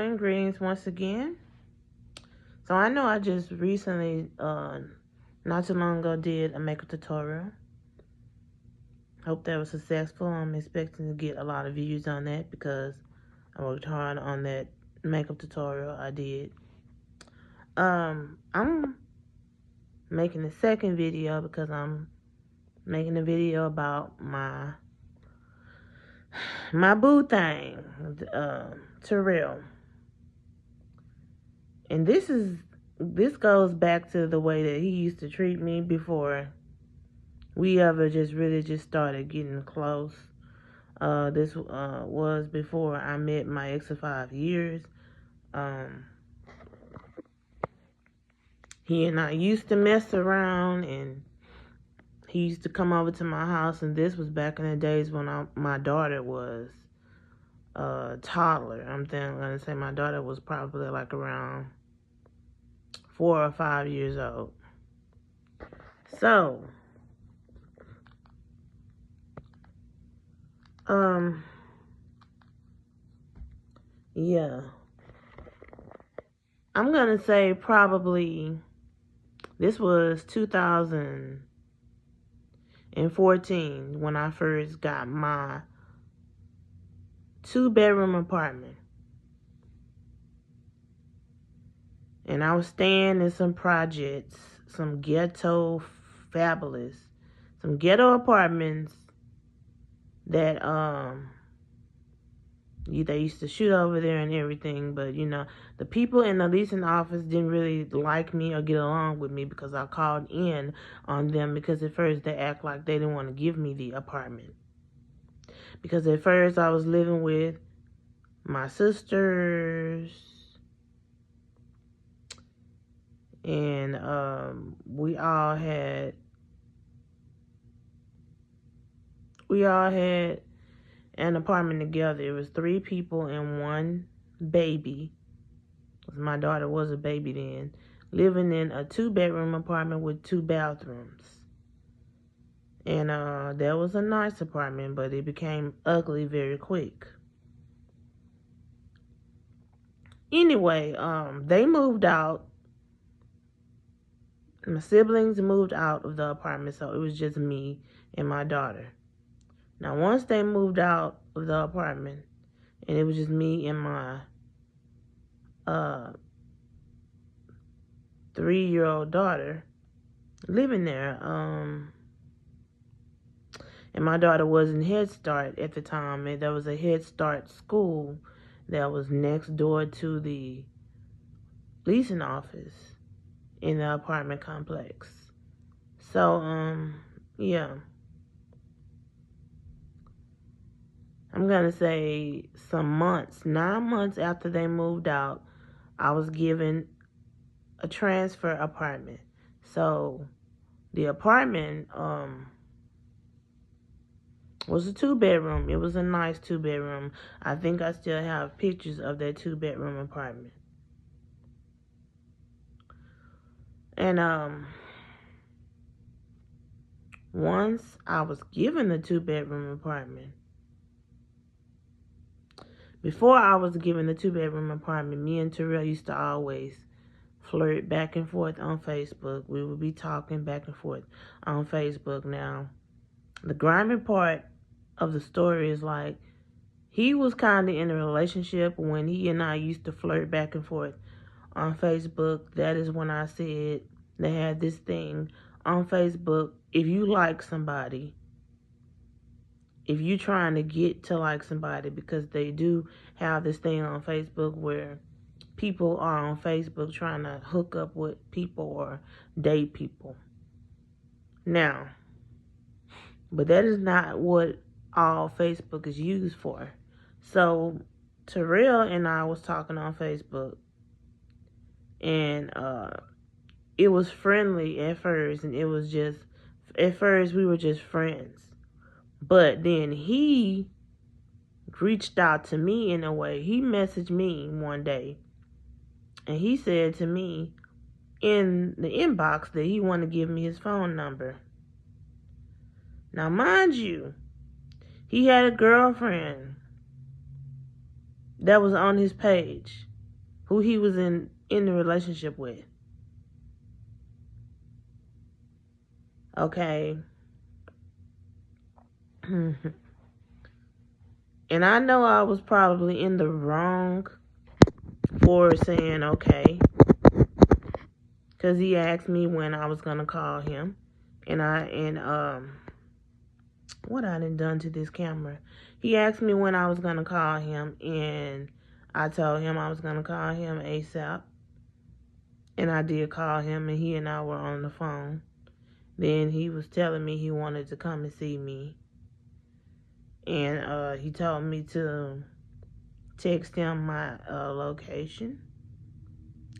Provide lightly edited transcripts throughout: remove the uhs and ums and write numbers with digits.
and greetings once again. So I know I just recently, not too long ago, did a makeup tutorial. Hope that was successful. I'm expecting to get a lot of views on that because I worked hard on that makeup tutorial I did. I'm making a second video because I'm making a video about my boo thing, Terrell. And this goes back to the way that he used to treat me before we ever just started getting close. This was before I met my ex of 5 years. He and I used to mess around, and he used to come over to my house, and this was back in the days when my daughter was a toddler. I'm going to say my daughter was probably like around 4 or 5 years old. So, yeah. I'm going to say probably this was 2014 when I first got my 2-bedroom apartment. And I was staying in some projects, some ghetto apartments that they used to shoot over there and everything. But the people in the leasing office didn't really like me or get along with me because I called in on them, because at first they act like they didn't want to give me the apartment. Because at first I was living with my sisters, and we all had an apartment together. It was 3 people and 1 baby. My daughter was a baby then, living in a 2-bedroom apartment with 2 bathrooms. And that was a nice apartment, but it became ugly very quick. Anyway, they moved out. My siblings moved out of the apartment, so it was just me and my daughter. Now, once they moved out of the apartment, and it was just me and my 3-year-old daughter living there, and my daughter was in Head Start at the time, and there was a Head Start school that was next door to the leasing office in the apartment complex. So, yeah. I'm going to say some months, 9 months after they moved out, I was given a transfer apartment. So, the apartment was a 2-bedroom. It was a nice 2-bedroom. I think I still have pictures of that 2-bedroom apartment. And once I was given the 2-bedroom apartment, before I was given the 2-bedroom apartment, me and Terrell used to always flirt back and forth on Facebook. We would be talking back and forth on Facebook. Now, the grimy part of the story is like, he was kind of in a relationship when he and I used to flirt back and forth on Facebook. That is when I said they had this thing on Facebook. If you like somebody, if you're trying to get to like somebody, because they do have this thing on Facebook where people are on Facebook trying to hook up with people or date people. Now, but that is not what all Facebook is used for. So, Terrell and I was talking on Facebook, and it was friendly at first, and at first we were just friends. But then he reached out to me in a way. He messaged me one day, and he said to me in the inbox that he wanted to give me his phone number. Now, mind you, he had a girlfriend that was on his page. who he was in the relationship with. Okay. And I know I was probably in the wrong for saying okay, because he asked me when I was gonna call him, and what I done to this camera. He asked me when I was gonna call him, and I told him I was gonna call him ASAP, and I did call him, and he and I were on the phone. Then he was telling me he wanted to come and see me, and he told me to text him my location,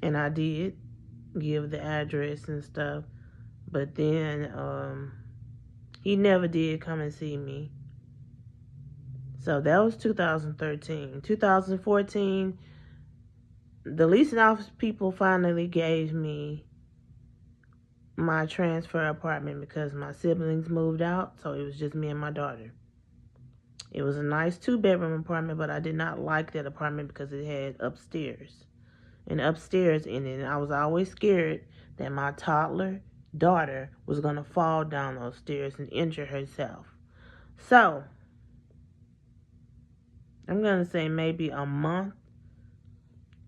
and I did give the address and stuff. But then he never did come and see me. So that was 2013. 2014, the leasing office people finally gave me my transfer apartment because my siblings moved out, so it was just me and my daughter. It was a nice 2-bedroom apartment, but I did not like that apartment because it had upstairs in it. And I was always scared that my toddler daughter was going to fall down those stairs and injure herself. So, I'm going to say maybe a month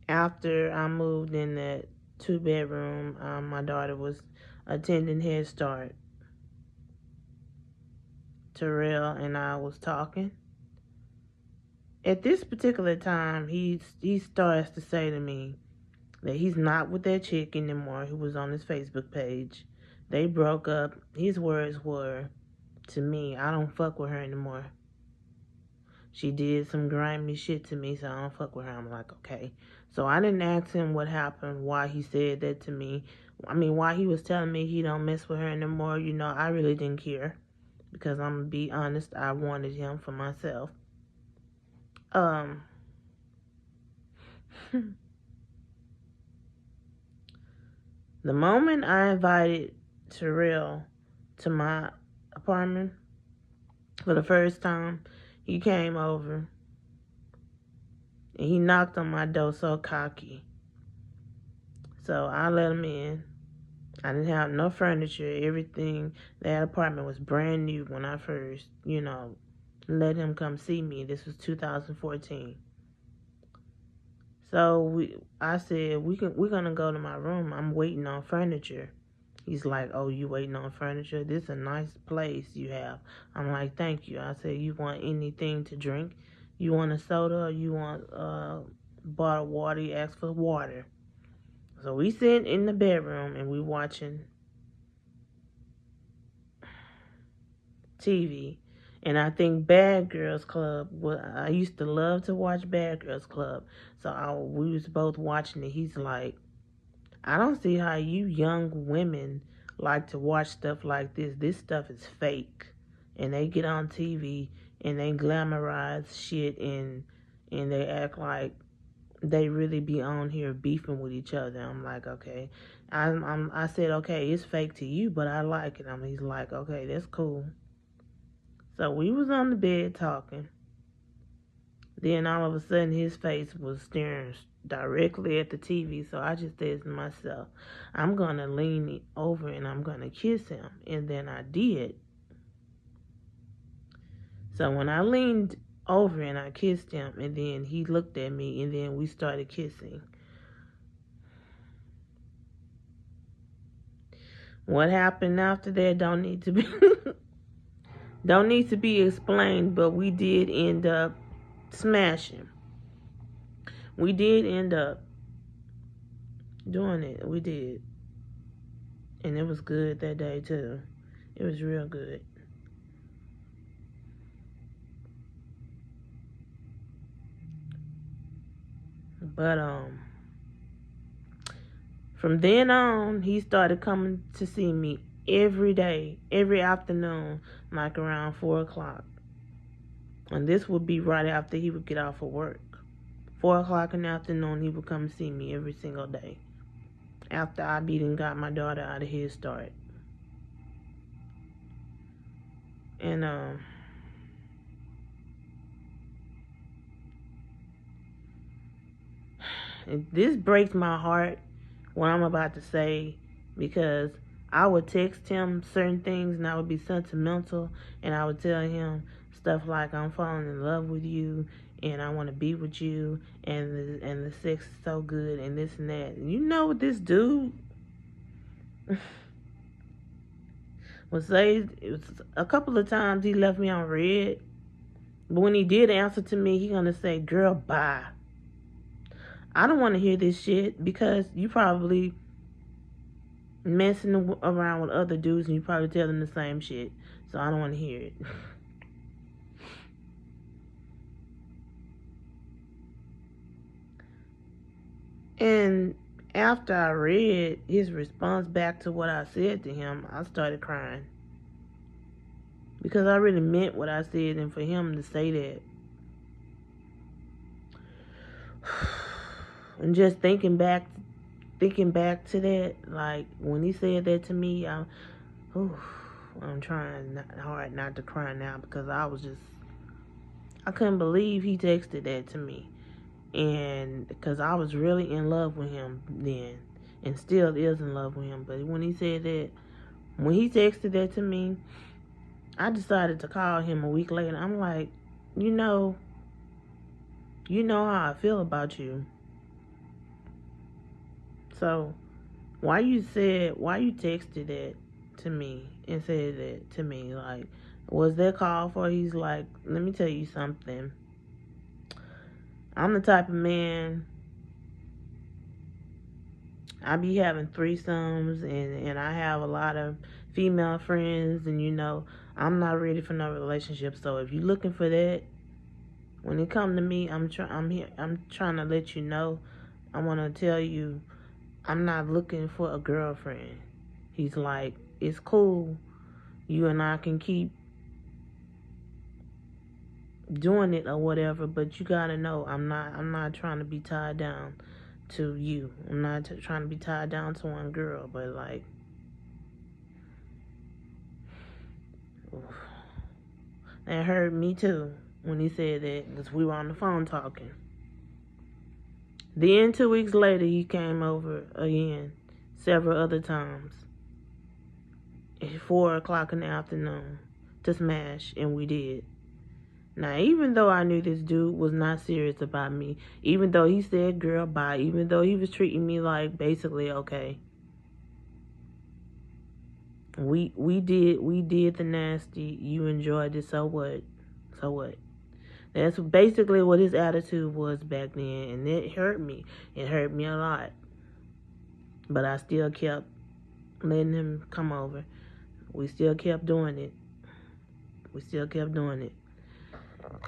after I moved in that 2-bedroom, my daughter was attending Head Start. Terrell and I was talking. At this particular time, he starts to say to me that he's not with that chick anymore who was on his Facebook page. They broke up. His words were to me, I don't fuck with her anymore. She did some grimy shit to me, so I don't fuck with her. I'm like, okay. So I didn't ask him what happened, why he said that to me. I mean, why he was telling me he don't mess with her anymore. You know, I really didn't care. Because I'm going to be honest, I wanted him for myself. The moment I invited Terrell to my apartment for the first time, he came over and he knocked on my door so cocky. So I let him in. I didn't have no furniture. Everything, that apartment was brand new when I first, let him come see me. This was 2014. So I said, we're gonna go to my room. I'm waiting on furniture. He's like, oh, you waiting on furniture? This is a nice place you have. I'm like, thank you. I said, you want anything to drink? You want a soda or you want bottled water? He asked for water. So we sit in the bedroom and we watching TV. And I think Bad Girls Club, I used to love to watch Bad Girls Club. So we was both watching it. He's like, I don't see how you young women like to watch stuff like this. This stuff is fake. And they get on TV and they glamorize shit and they act like they really be on here beefing with each other. I'm like, okay. I said, okay, it's fake to you, but I like it. He's like, okay, that's cool. So we was on the bed talking. Then all of a sudden his face was staring directly at the TV. So I just said to myself, I'm going to lean over and I'm going to kiss him. And then I did. So when I leaned over and I kissed him, and then he looked at me, and then we started kissing. What happened after that don't need to be don't need to be explained, but we did end up smashing. We did end up doing it. We did. And it was good that day too. It was real good. But from then on, he started coming to see me every day, every afternoon, like around 4 o'clock. And this would be right after he would get off of work. 4 o'clock in the afternoon, he would come see me every single day. After I beat and got my daughter out of Head Start. And this breaks my heart what I'm about to say, because I would text him certain things and I would be sentimental, and I would tell him stuff like I'm falling in love with you and I want to be with you, and the sex is so good and this and that. You know what this dude would say? It was a couple of times he left me on red, but when he did answer to me, he gonna say, "Girl, bye." I don't want to hear this shit, because you probably messing around with other dudes and you probably tell them the same shit. So I don't want to hear it. And after I read his response back to what I said to him, I started crying. Because I really meant what I said, and for him to say that. And just thinking back to that, like when he said that to me, I'm trying hard not to cry now, because I couldn't believe he texted that to me. And because I was really in love with him then, and still is in love with him. But when he texted that to me, I decided to call him a week later. I'm like, you know how I feel about you. So why you texted that to me and said that to me? Like, was that called for? He's like, let me tell you something. I'm the type of man, I be having threesomes, and I have a lot of female friends, and I'm not ready for no relationship. So if you're looking for that, when it come to me, I'm trying to let you know. I want to tell you, I'm not looking for a girlfriend. He's like, it's cool, you and I can keep doing it or whatever, but you gotta know, I'm not trying to be tied down to you. I'm not trying to be tied down to one girl. But like, that hurt me too when he said that, because we were on the phone talking. Then 2 weeks later, he came over again several other times at 4 o'clock in the afternoon to smash, and we did. Now, even though I knew this dude was not serious about me, even though he said girl bye, even though he was treating me like basically okay, we did the nasty. You enjoyed it, so what? So what? That's basically what his attitude was back then, and it hurt me. It hurt me a lot. But I still kept letting him come over. We still kept doing it.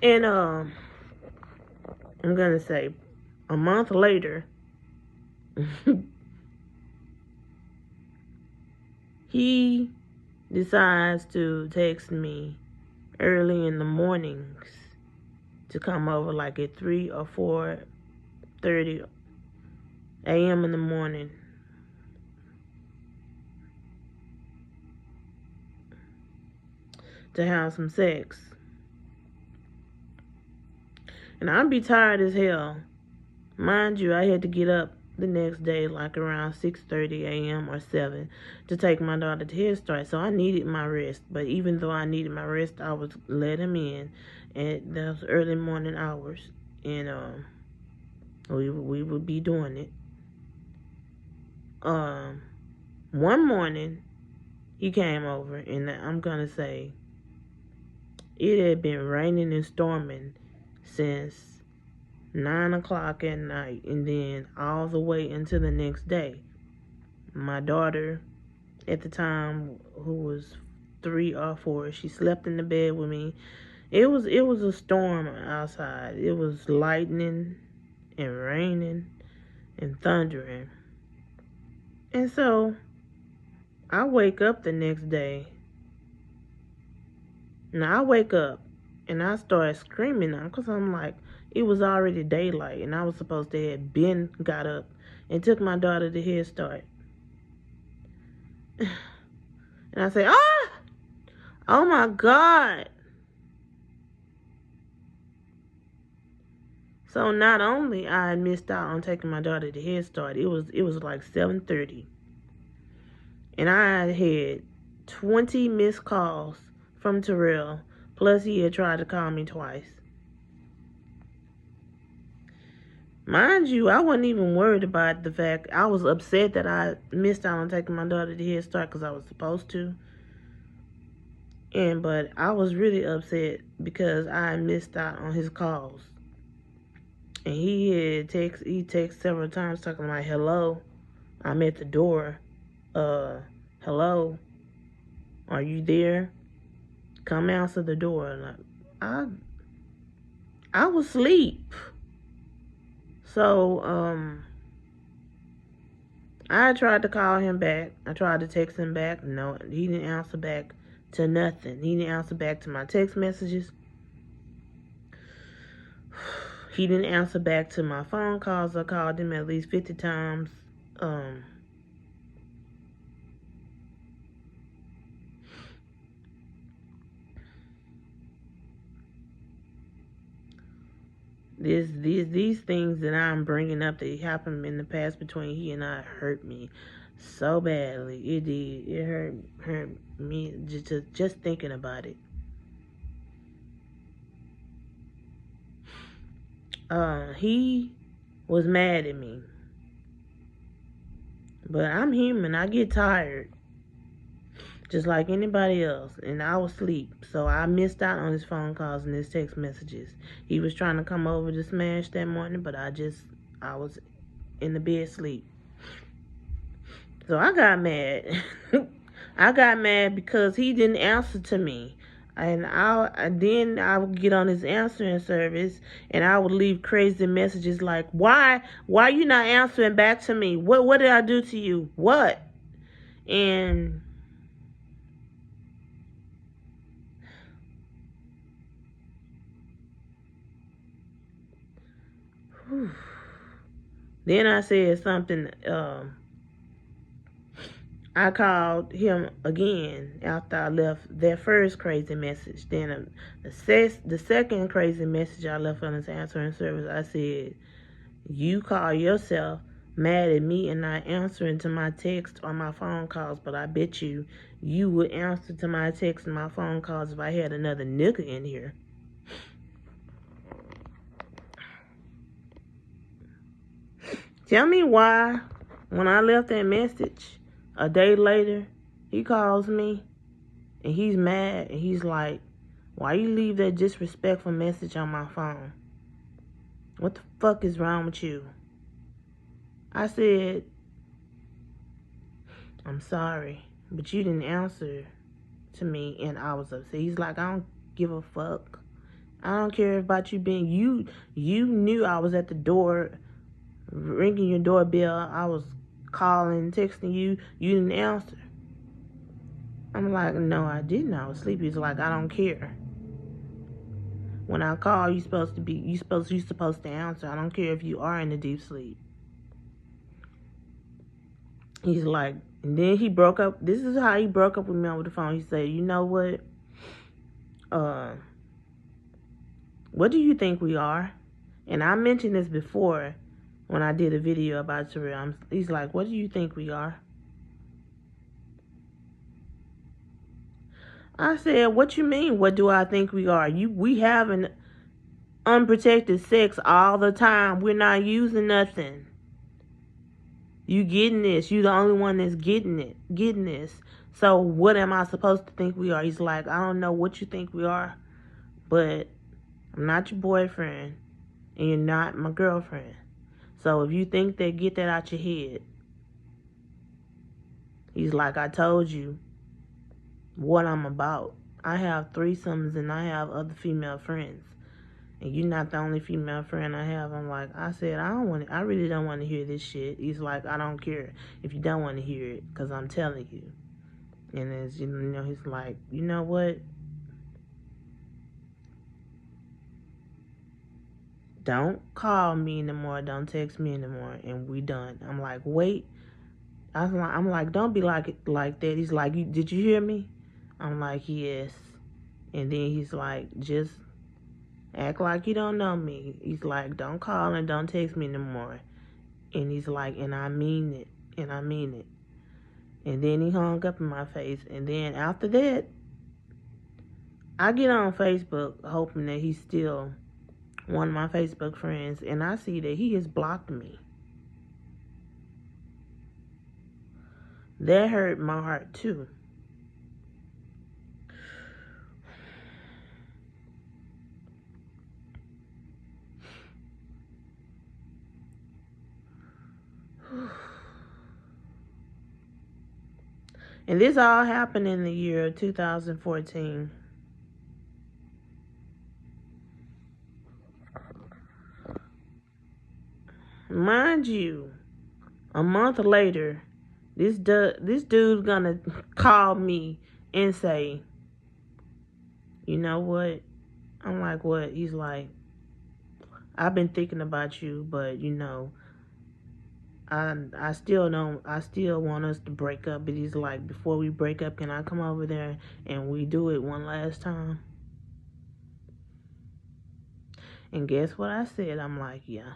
And I'm gonna say, a month later, he decides to text me early in the mornings to come over, like at 3 or 4:30 a.m. in the morning. To have some sex. And I'd be tired as hell. Mind you, I had to get up the next day like around 6:30 a.m. or 7 to take my daughter to Head Start. So I needed my rest. But even though I needed my rest, I was let him in at those early morning hours. And we would be doing it. One morning, he came over, and I'm going to say, it had been raining and storming since 9 o'clock at night, and then all the way into the next day. My daughter, at the time, who was 3 or 4, she slept in the bed with me. It was a storm outside. It was lightning and raining and thundering. And so I wake up the next day. Now I wake up and I start screaming now, because I'm like, it was already daylight, and I was supposed to have been got up and took my daughter to Head Start. And I say, oh my God. So not only I missed out on taking my daughter to Head Start, it was like 7:30, and I had 20 missed calls from Terrell. Plus, he had tried to call me twice. Mind you, I wasn't even worried about the fact. I was upset that I missed out on taking my daughter to Head Start because I was supposed to. But I was really upset because I missed out on his calls. And he texted several times talking like, hello, I'm at the door. Hello, are you there? Come answer the door. And I was asleep. So, I tried to call him back. I tried to text him back. No, he didn't answer back to nothing. He didn't answer back to my text messages. He didn't answer back to my phone calls. I called him at least 50 times. These things that I'm bringing up that happened in the past between he and I hurt me so badly. It did. It hurt me just thinking about it. He was mad at me, but I'm human. I get tired, just like anybody else, and I was asleep, so I missed out on his phone calls and his text messages. He was trying to come over to smash that morning, but I was in the bed asleep. So I got mad. I got mad because he didn't answer to me. And then I would get on his answering service and I would leave crazy messages like, why you not answering back to me? What did I do to you? What? And then I said something. I called him again after I left that first crazy message. Then the second crazy message I left on his answering service, I said, you call yourself mad at me and not answering to my text or my phone calls, but I bet you would answer to my text and my phone calls if I had another nigga in here. Tell me why, when I left that message, a day later, he calls me and he's mad and he's like, why you leave that disrespectful message on my phone? What the fuck is wrong with you? I said, I'm sorry, but you didn't answer to me and I was upset. He's like, I don't give a fuck. I don't care about you being, you knew I was at the door ringing your doorbell. I was calling, texting you. You didn't answer. I'm like, no, I didn't. I was sleepy. He's like, I don't care. When I call, you're supposed to answer. I don't care if you are in a deep sleep. He's like, and then he broke up. This is how he broke up with me over the phone. He said, you know what? What do you think we are? And I mentioned this before when I did a video about Terrell. He's like, what do you think we are? I said, what you mean, what do I think we are? We having unprotected sex all the time. We're not using nothing. You getting this. You the only one that's getting this. So what am I supposed to think we are? He's like, I don't know what you think we are, but I'm not your boyfriend and you're not my girlfriend. So if you think that, get that out your head. He's like, I told you what I'm about. I have threesomes and I have other female friends. And you're not the only female friend I have. I'm like, I said, I really don't want to hear this shit. He's like, I don't care if you don't want to hear it, because I'm telling you. And as you know, he's like, you know what? Don't call me anymore. Don't text me anymore. And we done. I'm like, wait. I'm like, don't be like that. He's like, did you hear me? I'm like, yes. And then he's like, just Act like you don't know me. He's like, don't call and don't text me no more. And he's like, and I mean it. And I mean it. And then he hung up in my face. And then after that, I get on Facebook hoping that he's still one of my Facebook friends. And I see that he has blocked me. That hurt my heart too. And this all happened in the year of 2014. Mind you, a month later, this dude's gonna call me and say, you know what? I'm like, what? He's like, I've been thinking about you, but you know, I still want us to break up. But he's like, before we break up, can I come over there and we do it one last time? And guess what I said? I'm like, yeah.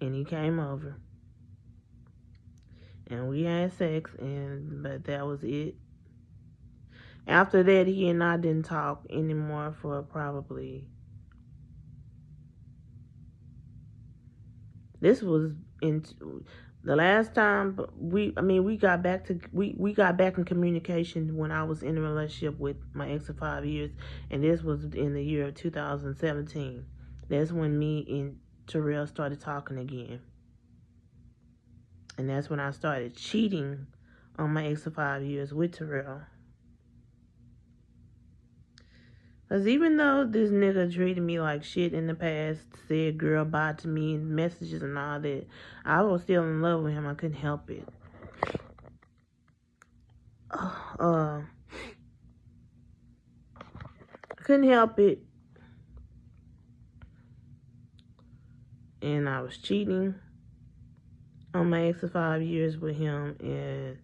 And he came over. And we had sex, but that was it. After that, he and I didn't talk anymore for probably... This was in the last time we got back in communication when I was in a relationship with my ex of 5 years, and this was in the year of 2017. That's when me and Terrell started talking again. And that's when I started cheating on my ex of 5 years with Terrell. Because even though this nigga treated me like shit in the past, said girl bye to me and messages and all that, I was still in love with him. I couldn't help it. I couldn't help it. And I was cheating on my ex of 5 years with him, and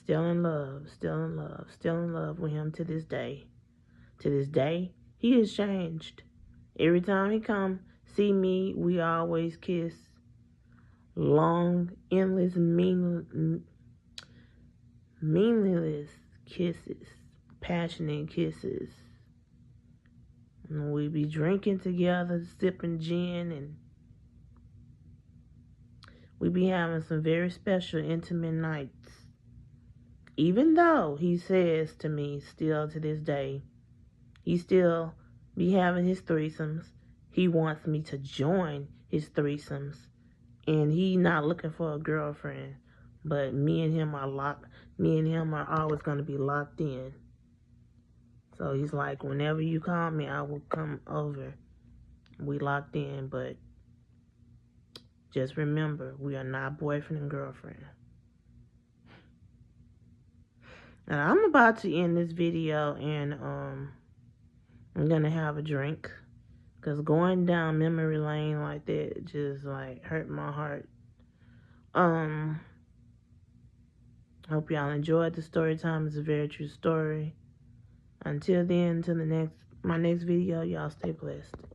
still in love with him to this day. To this day, he has changed. Every time he come see me, we always kiss. Long, endless, meaningless kisses. Passionate kisses. And we be drinking together, sipping gin, and we be having some very special, intimate nights. Even though he says to me, still to this day, he still be having his threesomes. He wants me to join his threesomes. And he not looking for a girlfriend. But me and him are always going to be locked in. So he's like, whenever you call me, I will come over. We locked in, but just remember, we are not boyfriend and girlfriend. And I'm about to end this video, and I'm gonna have a drink, because going down memory lane like that just like hurt my heart. Hope y'all enjoyed the story time. It's a very true story. Until then, my next video, y'all stay blessed.